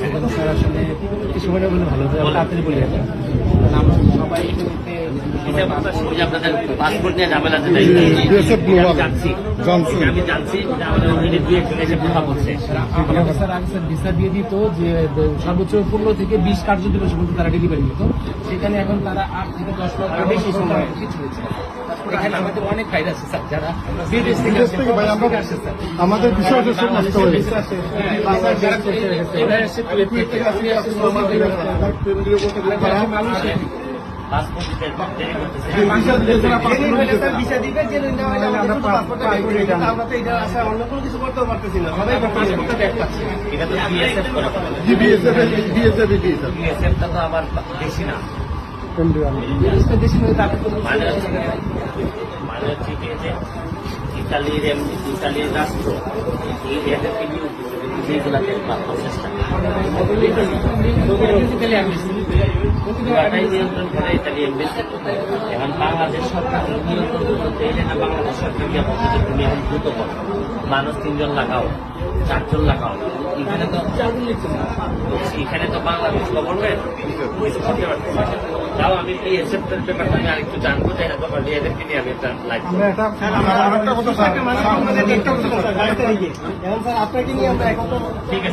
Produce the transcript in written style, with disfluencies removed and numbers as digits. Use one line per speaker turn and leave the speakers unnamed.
এখন স্যার আসলে কিছু সময় বলে ভালো হবে, তাড়াতাড়ি বলে যাবেন। আমরা সবাই
আপনাদের পাসপোর্ট নিয়ে ঝামেলা আছে, আমি জানছি যে আমাদের অলরেডি 2-1 জন এসে কথা বলছে।
আমাকে স্যার আগে স্যার ভিসা দিয়ে দিত যে সর্বোচ্চ 15 থেকে 20 কার্য দিবস পর্যন্ত তারা ডেলিভারি হতো, সেখানে এখন তারা 8 থেকে 10 মাস বেশি সময় কিছু হয়েছে। এখানে আমাদের অনেক ফাইল আছে স্যার, যারা বিদেশ থেকে আসে স্যার,
আমাদের বিষয় নষ্ট হয়ে গেছে।
পাসপোর্ট দিতে দেরি করতেছে। এটা তো বিএসএফ করে, বিএসএফটা তো আমার বেশি না, মানে হচ্ছে কি যে ইতালির রাষ্ট্র এই এদেরকে নিয়োগ দিচ্ছে যেগুলাকে প্রচেষ্টা নিয়ন্ত্রণ করে ইতালি এমবেসি। এখন বাংলাদেশ সরকার নিয়ন্ত্রণ করতে এলে না, বাংলাদেশ সরকার গিয়ে বলছে যে তুমি এখন দ্রুত করো, মানুষ 3 জন লাগাও, 4 জন লাগাও। এখানে তো বাংলাদেশ গভর্নমেন্ট কিছু করতে পারছে। তাও আমি এই এসেপ্টের ব্যাপারটা আমি আরেকটু জানবো, যে এদেরকে নিয়ে আমি একটা লাইভ
আপনাকে নিয়ে আমরা
ঠিক আছে।